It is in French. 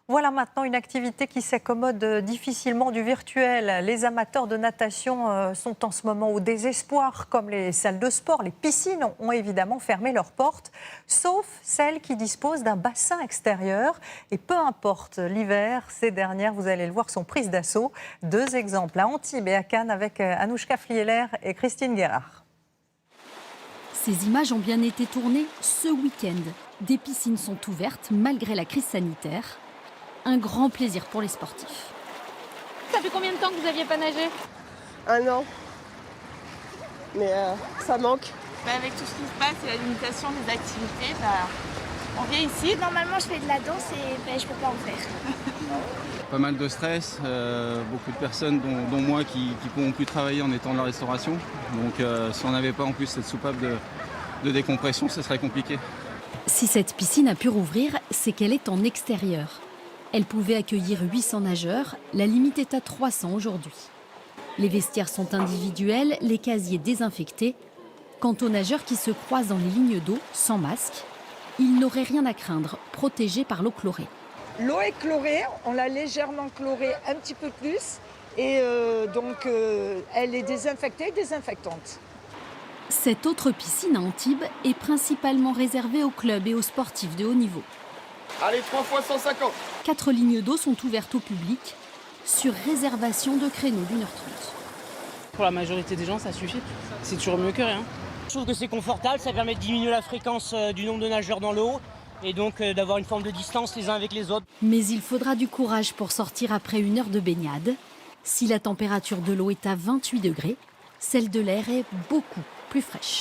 Voilà maintenant une activité qui s'accommode difficilement du virtuel. Les amateurs de natation sont en ce moment au désespoir, comme les salles de sport. Les piscines ont évidemment fermé leurs portes, sauf celles qui disposent d'un bassin extérieur. Et peu importe l'hiver, ces dernières, vous allez le voir, sont prises d'assaut. Deux exemples à Antibes et à Cannes avec Anouchka Flieler et Christine Guérard. Ces images ont bien été tournées ce week-end. Des piscines sont ouvertes malgré la crise sanitaire. Un grand plaisir pour les sportifs. Ça fait combien de temps que vous n'aviez pas nagé? 1 an. Mais ça manque. Avec tout ce qui se passe et la limitation des activités, on vient ici. Normalement, je fais de la danse et je peux pas en faire. Pas mal de stress, beaucoup de personnes, dont moi, qui ne pourront plus travailler en étant dans la restauration. Donc si on n'avait pas en plus cette soupape de décompression, ce serait compliqué. Si cette piscine a pu rouvrir, c'est qu'elle est en extérieur. Elle pouvait accueillir 800 nageurs, la limite est à 300 aujourd'hui. Les vestiaires sont individuels, les casiers désinfectés. Quant aux nageurs qui se croisent dans les lignes d'eau, sans masque, ils n'auraient rien à craindre, protégés par l'eau chlorée. L'eau est chlorée, on l'a légèrement chlorée un petit peu plus et donc elle est désinfectée et désinfectante. Cette autre piscine à Antibes est principalement réservée aux clubs et aux sportifs de haut niveau. Allez, 3 fois 150. 4 lignes d'eau sont ouvertes au public sur réservation de créneaux d'1h30. Pour la majorité des gens, ça suffit. C'est toujours mieux que rien. Je trouve que c'est confortable, ça permet de diminuer la fréquence du nombre de nageurs dans l'eau et donc d'avoir une forme de distance les uns avec les autres. Mais il faudra du courage pour sortir après 1 heure de baignade. Si la température de l'eau est à 28 degrés, celle de l'air est beaucoup plus fraîche.